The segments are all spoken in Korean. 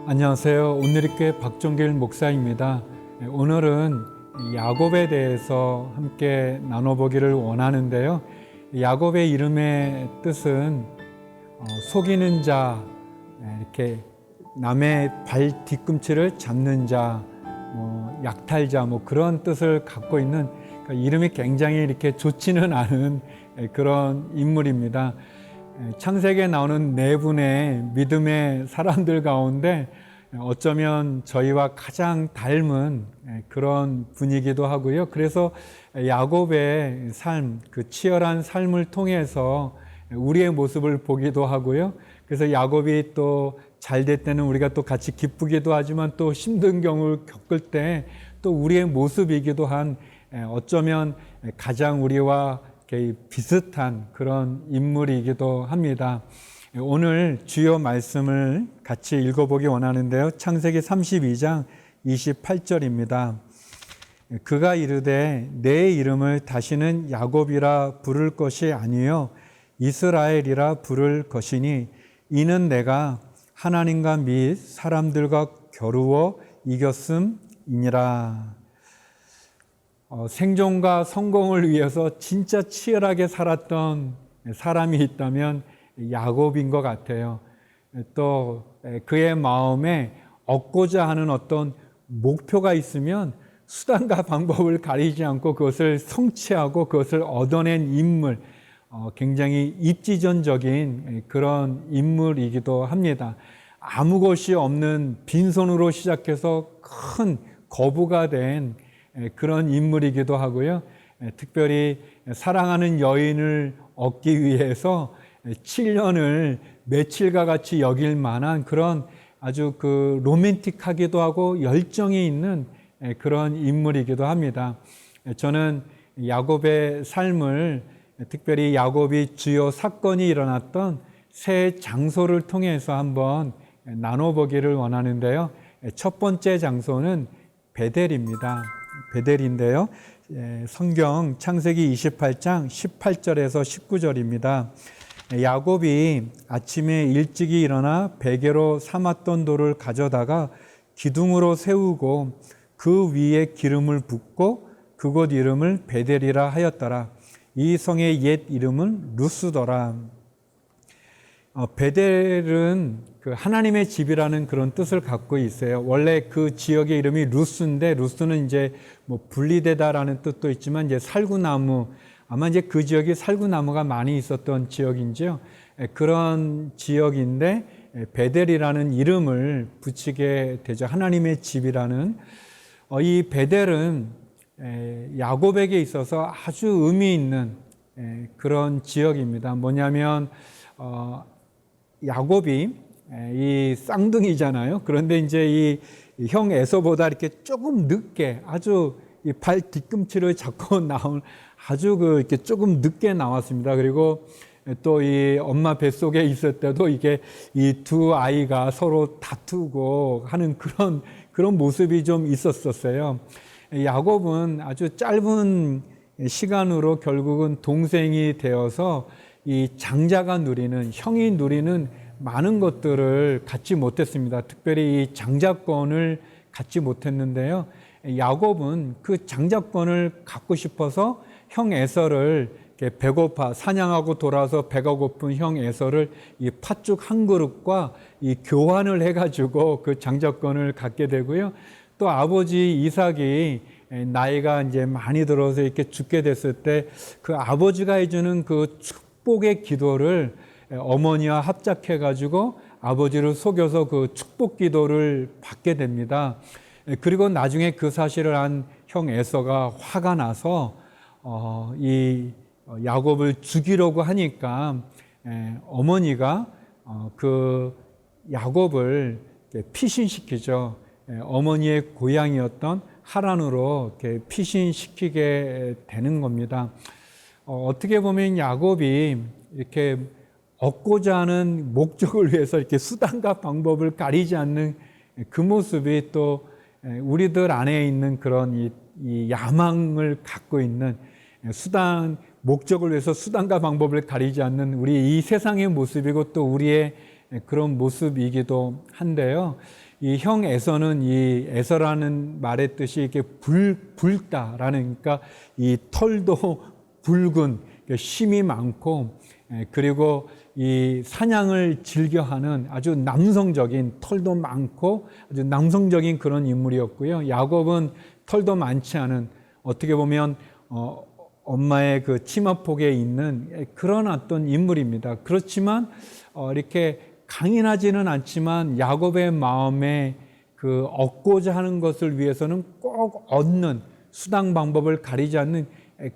안녕하세요. 오늘의교회 박종길 목사입니다. 오늘은 야곱에 대해서 함께 나눠보기를 원하는데요. 야곱의 이름의 뜻은 속이는 자, 이렇게 남의 발 뒤꿈치를 잡는 자, 약탈자, 그런 뜻을 갖고 있는, 그러니까 이름이 굉장히 이렇게 좋지는 않은 그런 인물입니다. 창세기에 나오는 네 분의 믿음의 사람들 가운데 어쩌면 저희와 가장 닮은 그런 분이기도 하고요. 그래서 야곱의 삶, 그 치열한 삶을 통해서 우리의 모습을 보기도 하고요. 그래서 야곱이 또 잘 될 때는 우리가 또 같이 기쁘기도 하지만 또 힘든 경우를 겪을 때 또 우리의 모습이기도 한, 어쩌면 가장 우리와 비슷한 그런 인물이기도 합니다. 오늘 주요 말씀을 같이 읽어보기 원하는데요. 창세기 32장 28절입니다. 그가 이르되 내 이름을 다시는 야곱이라 부를 것이 아니요 이스라엘이라 부를 것이니 이는 내가 하나님과 및 사람들과 겨루어 이겼음이니라. 생존과 성공을 위해서 진짜 치열하게 살았던 사람이 있다면 야곱인 것 같아요. 또 그의 마음에 얻고자 하는 어떤 목표가 있으면 수단과 방법을 가리지 않고 그것을 성취하고 그것을 얻어낸 인물, 굉장히 입지전적인 그런 인물이기도 합니다. 아무 것이 없는 빈손으로 시작해서 큰 거부가 된 그런 인물이기도 하고요. 특별히 사랑하는 여인을 얻기 위해서 7년을 며칠과 같이 여길 만한 그런 아주 그 로맨틱하기도 하고 열정이 있는 그런 인물이기도 합니다. 저는 야곱의 삶을, 특별히 야곱이 주요 사건이 일어났던 세 장소를 통해서 한번 나눠보기를 원하는데요. 첫 번째 장소는 베델입니다. 베델인데요. 성경 창세기 28장 18절에서 19절입니다. 야곱이 아침에 일찍이 일어나 베개로 삼았던 돌을 가져다가 기둥으로 세우고 그 위에 기름을 붓고 그곳 이름을 베델이라 하였더라. 이 성의 옛 이름은 루스더라. 베델은 그 하나님의 집이라는 그런 뜻을 갖고 있어요. 원래 그 지역의 이름이 루스인데, 루스는 이제 분리되다라는 뜻도 있지만 이제 살구나무, 아마 이제 그 지역이 살구나무가 많이 있었던 지역인지요. 그런 지역인데 베델이라는 이름을 붙이게 되죠. 하나님의 집이라는. 이 베델은 야곱에게 있어서 아주 의미 있는 그런 지역입니다. 뭐냐면 야곱이 이 쌍둥이잖아요. 그런데 이제 이 형 에서보다 이렇게 조금 늦게, 아주 이 발 뒤꿈치를 잡고 나온, 아주 이렇게 조금 늦게 나왔습니다. 그리고 또 이 엄마 뱃속에 있을 때도 이게 이 두 아이가 서로 다투고 하는 그런 모습이 좀 있었어요. 야곱은 아주 짧은 시간으로 결국은 동생이 되어서 이 장자가 누리는, 형이 누리는 많은 것들을 갖지 못했습니다. 특별히 이 장자권을 갖지 못했는데요. 야곱은 그 장자권을 갖고 싶어서 형 에서를 배고파 사냥하고 돌아서 배가 고픈 형 에서를 이 팥죽 한 그릇과 이 교환을 해가지고 그 장자권을 갖게 되고요. 또 아버지 이삭이 나이가 이제 많이 들어서 이렇게 죽게 됐을 때 그 아버지가 해주는 그 축복의 기도를 어머니와 합작해가지고 아버지를 속여서 그 축복 기도를 받게 됩니다. 그리고 나중에 그 사실을 안 형 에서가 화가 나서 이 야곱을 죽이려고 하니까 어머니가 그 야곱을 피신시키죠. 어머니의 고향이었던 하란으로 이렇게 피신시키게 되는 겁니다. 어떻게 보면 야곱이 이렇게 얻고자 하는 목적을 위해서 이렇게 수단과 방법을 가리지 않는 그 모습이 또 우리들 안에 있는 그런 이 야망을 갖고 있는, 목적을 위해서 수단과 방법을 가리지 않는 우리 이 세상의 모습이고 또 우리의 그런 모습이기도 한데요. 이 형 에서는 이 에서라는 말의 뜻이 이렇게 붉다라는, 그러니까 이 털도 붉은, 힘이 많고, 그리고 이 사냥을 즐겨하는 아주 남성적인, 털도 많고 아주 남성적인 그런 인물이었고요. 야곱은 털도 많지 않은, 어떻게 보면 엄마의 그 치마폭에 있는 그런 어떤 인물입니다. 그렇지만 이렇게 강인하지는 않지만 야곱의 마음에 그 얻고자 하는 것을 위해서는 꼭 얻는 수단 방법을 가리지 않는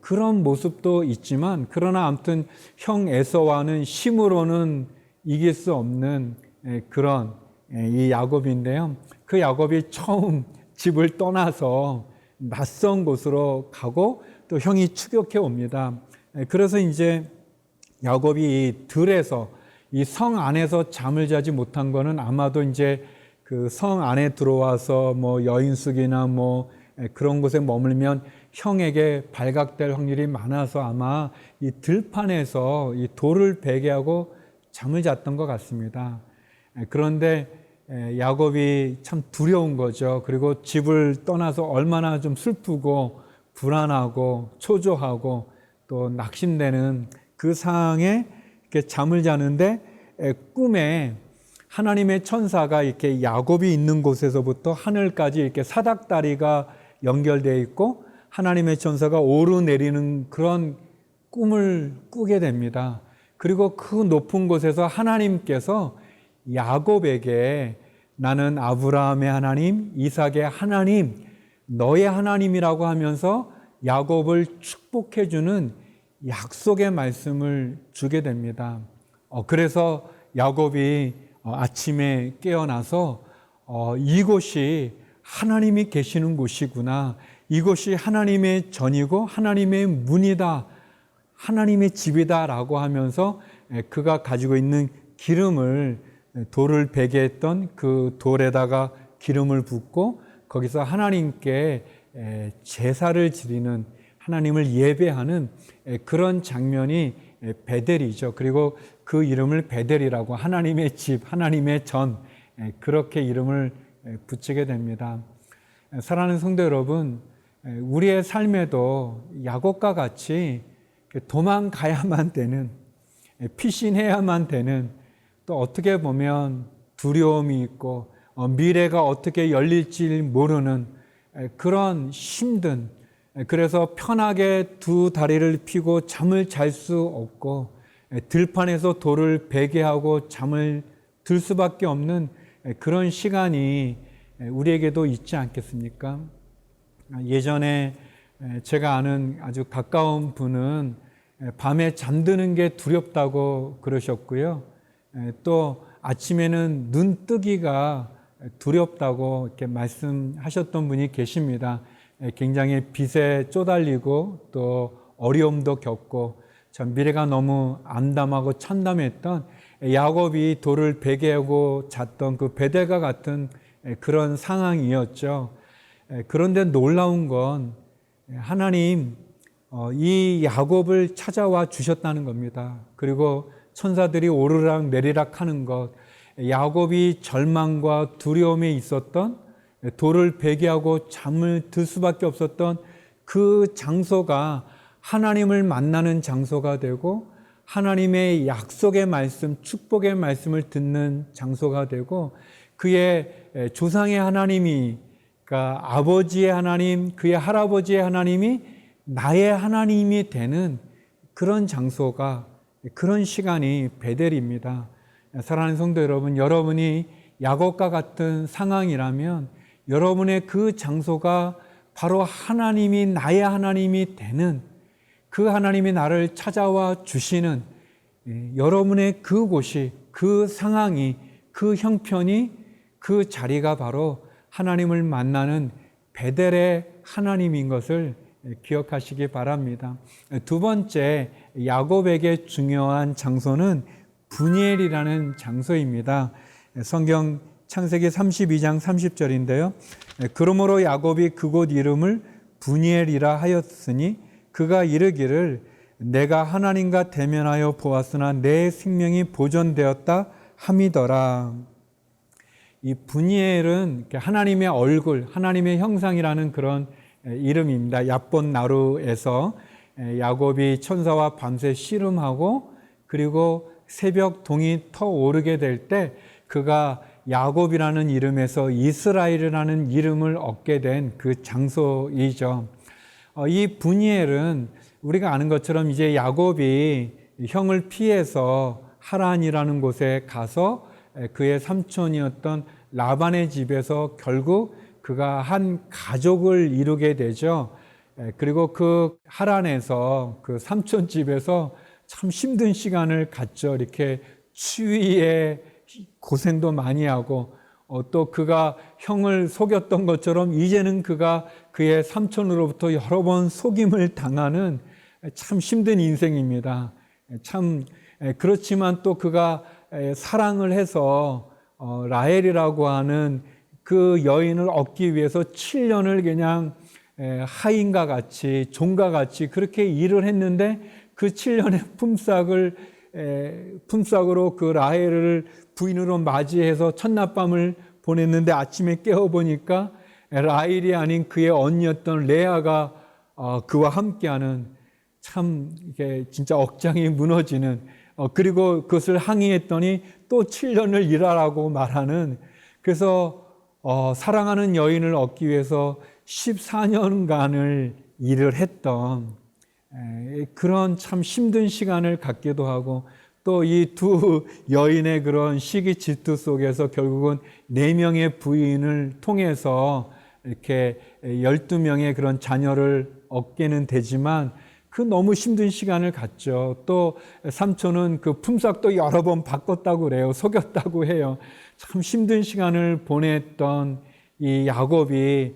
그런 모습도 있지만, 그러나 아무튼 형 에서와는 힘으로는 이길 수 없는 그런 이 야곱인데요. 그 야곱이 처음 집을 떠나서 낯선 곳으로 가고 또 형이 추격해 옵니다. 그래서 이제 야곱이 이 들에서, 이 성 안에서 잠을 자지 못한 거는 아마도 이제 그 성 안에 들어와서 뭐 여인숙이나 뭐 그런 곳에 머물면 형에게 발각될 확률이 많아서 아마 이 들판에서 이 돌을 베게 하고 잠을 잤던 것 같습니다. 그런데 야곱이 참 두려운 거죠. 그리고 집을 떠나서 얼마나 좀 슬프고 불안하고 초조하고 또 낙심되는 그 상황에 이렇게 잠을 자는데, 꿈에 하나님의 천사가 이렇게 야곱이 있는 곳에서부터 하늘까지 이렇게 사닥다리가 연결되어 있고 하나님의 천사가 오르내리는 그런 꿈을 꾸게 됩니다. 그리고 그 높은 곳에서 하나님께서 야곱에게 나는 아브라함의 하나님, 이삭의 하나님, 너의 하나님이라고 하면서 야곱을 축복해 주는 약속의 말씀을 주게 됩니다. 그래서 야곱이 아침에 깨어나서 이곳이 하나님이 계시는 곳이구나, 이곳이 하나님의 전이고 하나님의 문이다, 하나님의 집이다 라고 하면서 그가 가지고 있는 기름을, 돌을 베게 했던 그 돌에다가 기름을 붓고 거기서 하나님께 제사를 드리는, 하나님을 예배하는 그런 장면이 베델이죠. 그리고 그 이름을 베델이라고, 하나님의 집, 하나님의 전, 그렇게 이름을 붙이게 됩니다. 사랑하는 성도 여러분, 우리의 삶에도 야곱과 같이 도망가야만 되는, 피신해야만 되는, 또 어떻게 보면 두려움이 있고 미래가 어떻게 열릴지 모르는 그런 힘든, 그래서 편하게 두 다리를 펴고 잠을 잘 수 없고 들판에서 돌을 베게 하고 잠을 들 수밖에 없는 그런 시간이 우리에게도 있지 않겠습니까? 예전에 제가 아는 아주 가까운 분은 밤에 잠드는 게 두렵다고 그러셨고요. 또 아침에는 눈 뜨기가 두렵다고 이렇게 말씀하셨던 분이 계십니다. 굉장히 빛에 쪼달리고 또 어려움도 겪고 참 미래가 너무 암담하고 참담했던 야곱이 돌을 베게 하고 잤던 그 베델과 같은 그런 상황이었죠. 그런데 놀라운 건 하나님 이 야곱을 찾아와 주셨다는 겁니다. 그리고 천사들이 오르락 내리락 하는 것, 야곱이 절망과 두려움에 있었던, 돌을 베게 하고 잠을 들 수밖에 없었던 그 장소가 하나님을 만나는 장소가 되고 하나님의 약속의 말씀, 축복의 말씀을 듣는 장소가 되고, 그의 조상의 하나님이, 그러니까 아버지의 하나님, 그의 할아버지의 하나님이 나의 하나님이 되는 그런 장소가, 그런 시간이 베델입니다. 사랑하는 성도 여러분, 여러분이 야곱과 같은 상황이라면 여러분의 그 장소가 바로 하나님이 나의 하나님이 되는, 그 하나님이 나를 찾아와 주시는 여러분의 그곳이, 그 상황이, 그 형편이, 그 자리가 바로 하나님을 만나는 베델의 하나님인 것을 기억하시기 바랍니다. 두 번째, 야곱에게 중요한 장소는 브니엘이라는 장소입니다. 성경 창세기 32장 30절인데요. 그러므로 야곱이 그곳 이름을 브니엘이라 하였으니 그가 이르기를 내가 하나님과 대면하여 보았으나 내 생명이 보존되었다 함이더라. 이 브니엘은 하나님의 얼굴, 하나님의 형상이라는 그런 이름입니다. 얍본 나루에서 야곱이 천사와 밤새 씨름하고 그리고 새벽 동이 터오르게 될 때 그가 야곱이라는 이름에서 이스라엘이라는 이름을 얻게 된 그 장소이죠. 이 브니엘은 우리가 아는 것처럼 이제 야곱이 형을 피해서 하란이라는 곳에 가서 그의 삼촌이었던 라반의 집에서 결국 그가 한 가족을 이루게 되죠. 그리고 그 하란에서 그 삼촌 집에서 참 힘든 시간을 갖죠. 이렇게 추위에 고생도 많이 하고 또 그가 형을 속였던 것처럼 이제는 그가 그의 삼촌으로부터 여러 번 속임을 당하는 참 힘든 인생입니다. 참 그렇지만 또 그가 사랑을 해서 라헬이라고 하는 그 여인을 얻기 위해서 7년을 그냥 하인과 같이 종과 같이 그렇게 일을 했는데 그 7년의 품삯으로 그 라헬을 부인으로 맞이해서 첫낮밤을 보냈는데 아침에 깨어보니까 라헬이 아닌 그의 언니였던 레아가 그와 함께하는 참 이게 진짜 억장이 무너지는 그리고 그것을 항의했더니 또 7년을 일하라고 말하는 그래서 사랑하는 여인을 얻기 위해서 14년간을 일을 했던 그런 참 힘든 시간을 갖기도 하고 또 이 두 여인의 그런 시기 질투 속에서 결국은 4명의 부인을 통해서 이렇게 12명의 그런 자녀를 얻게는 되지만 그 너무 힘든 시간을 갖죠. 또 삼촌은 그 품삯도 여러 번 바꿨다고 그래요. 속였다고 해요. 참 힘든 시간을 보냈던 이 야곱이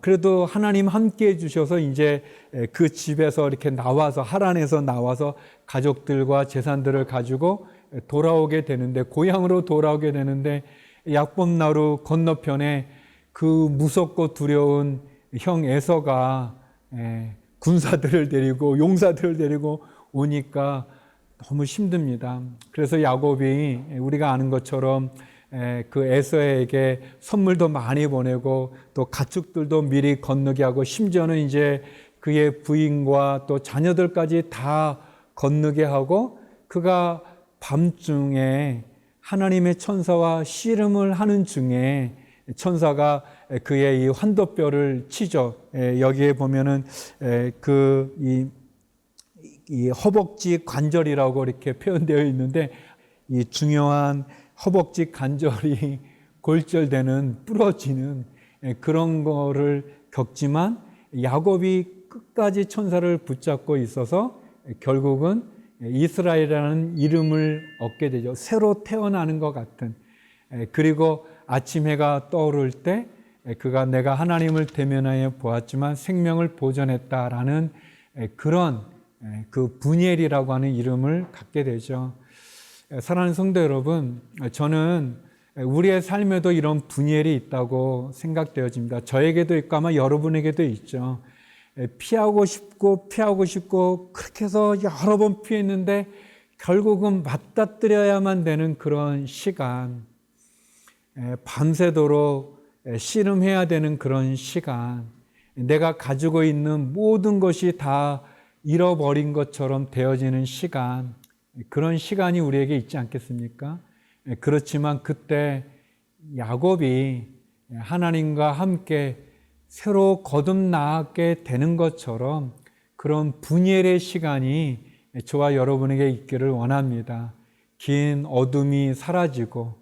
그래도 하나님 함께 해주셔서 이제 그 집에서 이렇게 나와서 하란에서 나와서 가족들과 재산들을 가지고 돌아오게 되는데 고향으로 돌아오게 되는데 얍본 나루 건너편에 그 무섭고 두려운 형 에서가 군사들을 데리고 용사들을 데리고 오니까 너무 힘듭니다. 그래서 야곱이 우리가 아는 것처럼 그 에서에게 선물도 많이 보내고 또 가축들도 미리 건너게 하고 심지어는 이제 그의 부인과 또 자녀들까지 다 건너게 하고 그가 밤중에 하나님의 천사와 씨름을 하는 중에 천사가 그의 이 환도뼈를 치죠. 여기에 보면은 이 허벅지 관절이라고 이렇게 표현되어 있는데 이 중요한 허벅지 관절이 골절되는 부러지는 그런 거를 겪지만 야곱이 끝까지 천사를 붙잡고 있어서 결국은 이스라엘이라는 이름을 얻게 되죠. 새로 태어나는 것 같은. 그리고 아침 해가 떠오를 때 그가 내가 하나님을 대면하여 보았지만 생명을 보존했다라는 그런 그 브니엘이라고 하는 이름을 갖게 되죠. 사랑하는 성도 여러분, 저는 우리의 삶에도 이런 브니엘이 있다고 생각되어집니다. 저에게도 있고 아마 여러분에게도 있죠. 피하고 싶고 그렇게 해서 여러 번 피했는데 결국은 맞닥뜨려야만 되는 그런 시간, 밤새도록 씨름해야 되는 그런 시간, 내가 가지고 있는 모든 것이 다 잃어버린 것처럼 되어지는 시간, 그런 시간이 우리에게 있지 않겠습니까? 그렇지만 그때 야곱이 하나님과 함께 새로 거듭나게 되는 것처럼 그런 분열의 시간이 저와 여러분에게 있기를 원합니다. 긴 어둠이 사라지고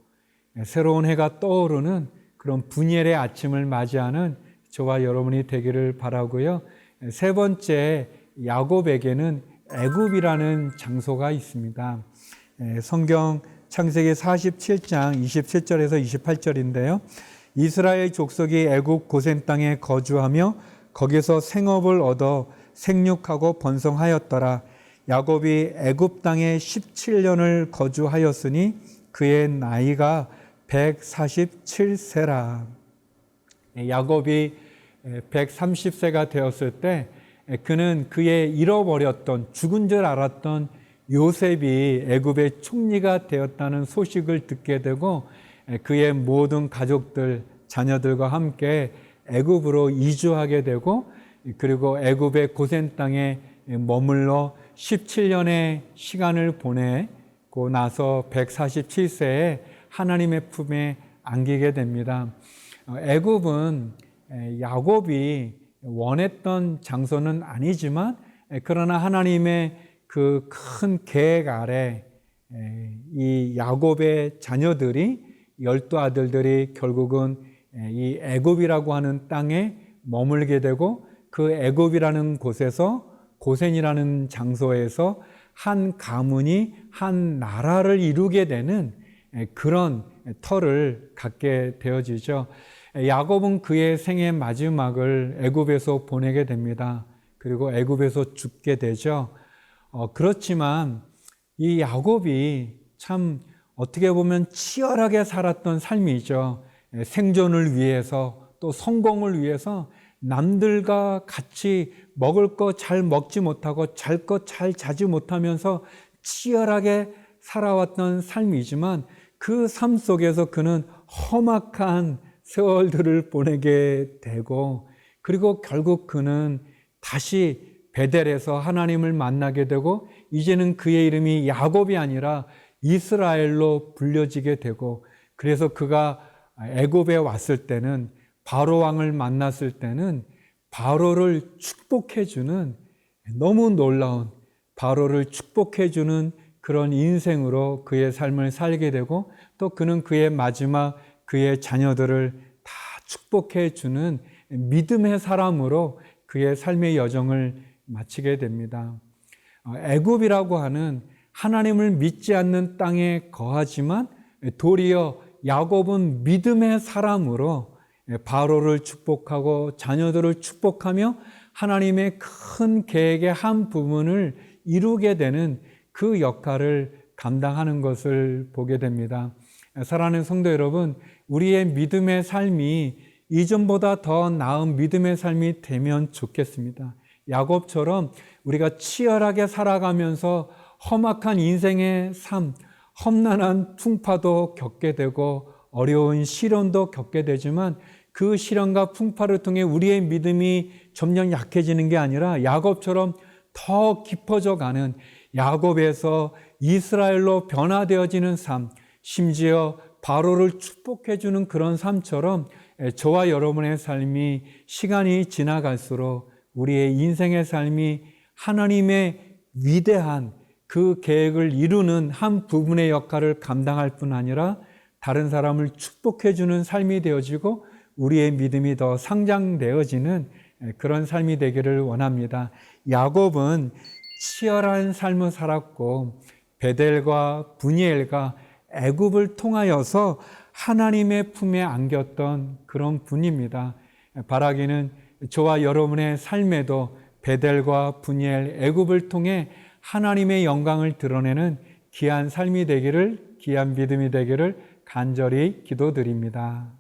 새로운 해가 떠오르는 그런 분열의 아침을 맞이하는 저와 여러분이 되기를 바라고요. 세 번째, 야곱에게는 애굽이라는 장소가 있습니다. 성경 창세기 47장 27절에서 28절인데요. 이스라엘 족속이 애굽 고센 땅에 거주하며 거기서 생업을 얻어 생육하고 번성하였더라. 야곱이 애굽 땅에 17년을 거주하였으니 그의 나이가 147세라. 야곱이 130세가 되었을 때 그는 그의 잃어버렸던 죽은 줄 알았던 요셉이 애굽의 총리가 되었다는 소식을 듣게 되고 그의 모든 가족들, 자녀들과 함께 애굽으로 이주하게 되고, 그리고 애굽의 고센 땅에 머물러 17년의 시간을 보내고 나서 147세에 하나님의 품에 안기게 됩니다. 애굽은 야곱이 원했던 장소는 아니지만, 그러나 하나님의 그 큰 계획 아래 이 야곱의 자녀들이, 12아들들이 결국은 이 애굽이라고 하는 땅에 머물게 되고, 그 애굽이라는 곳에서, 고센이라는 장소에서 한 가문이 한 나라를 이루게 되는 그런 터를 갖게 되어지죠. 야곱은 그의 생의 마지막을 애굽에서 보내게 됩니다. 그리고 애굽에서 죽게 되죠. 그렇지만 이 야곱이 참 어떻게 보면 치열하게 살았던 삶이죠. 생존을 위해서, 또 성공을 위해서 남들과 같이 먹을 거 잘 먹지 못하고 잘 거 잘 자지 못하면서 치열하게 살아왔던 삶이지만, 그 삶 속에서 그는 험악한 세월들을 보내게 되고, 그리고 결국 그는 다시 베델에서 하나님을 만나게 되고, 이제는 그의 이름이 야곱이 아니라 이스라엘로 불려지게 되고, 그래서 그가 애굽에 왔을 때는, 바로 왕을 만났을 때는 바로를 축복해주는, 너무 놀라운 바로를 축복해주는 그런 인생으로 그의 삶을 살게 되고, 또 그는 그의 마지막 그의 자녀들을 다 축복해주는 믿음의 사람으로 그의 삶의 여정을 마치게 됩니다. 애굽이라고 하는 하나님을 믿지 않는 땅에 거하지만, 도리어 야곱은 믿음의 사람으로 바로를 축복하고 자녀들을 축복하며 하나님의 큰 계획의 한 부분을 이루게 되는 그 역할을 감당하는 것을 보게 됩니다. 사랑하는 성도 여러분, 우리의 믿음의 삶이 이전보다 더 나은 믿음의 삶이 되면 좋겠습니다. 야곱처럼 우리가 치열하게 살아가면서 험악한 인생의 삶, 험난한 풍파도 겪게 되고 어려운 시련도 겪게 되지만, 그 시련과 풍파를 통해 우리의 믿음이 점점 약해지는 게 아니라 야곱처럼 더 깊어져 가는, 야곱에서 이스라엘로 변화되어지는 삶, 심지어 바로를 축복해주는 그런 삶처럼 저와 여러분의 삶이 시간이 지나갈수록 우리의 인생의 삶이 하나님의 위대한 그 계획을 이루는 한 부분의 역할을 감당할 뿐 아니라 다른 사람을 축복해주는 삶이 되어지고, 우리의 믿음이 더 상장되어지는 그런 삶이 되기를 원합니다. 야곱은 치열한 삶을 살았고, 베델과 분이엘과 애굽을 통하여서 하나님의 품에 안겼던 그런 분입니다. 바라기는 저와 여러분의 삶에도 베델과 분이엘, 애굽을 통해 하나님의 영광을 드러내는 귀한 삶이 되기를, 귀한 믿음이 되기를 간절히 기도드립니다.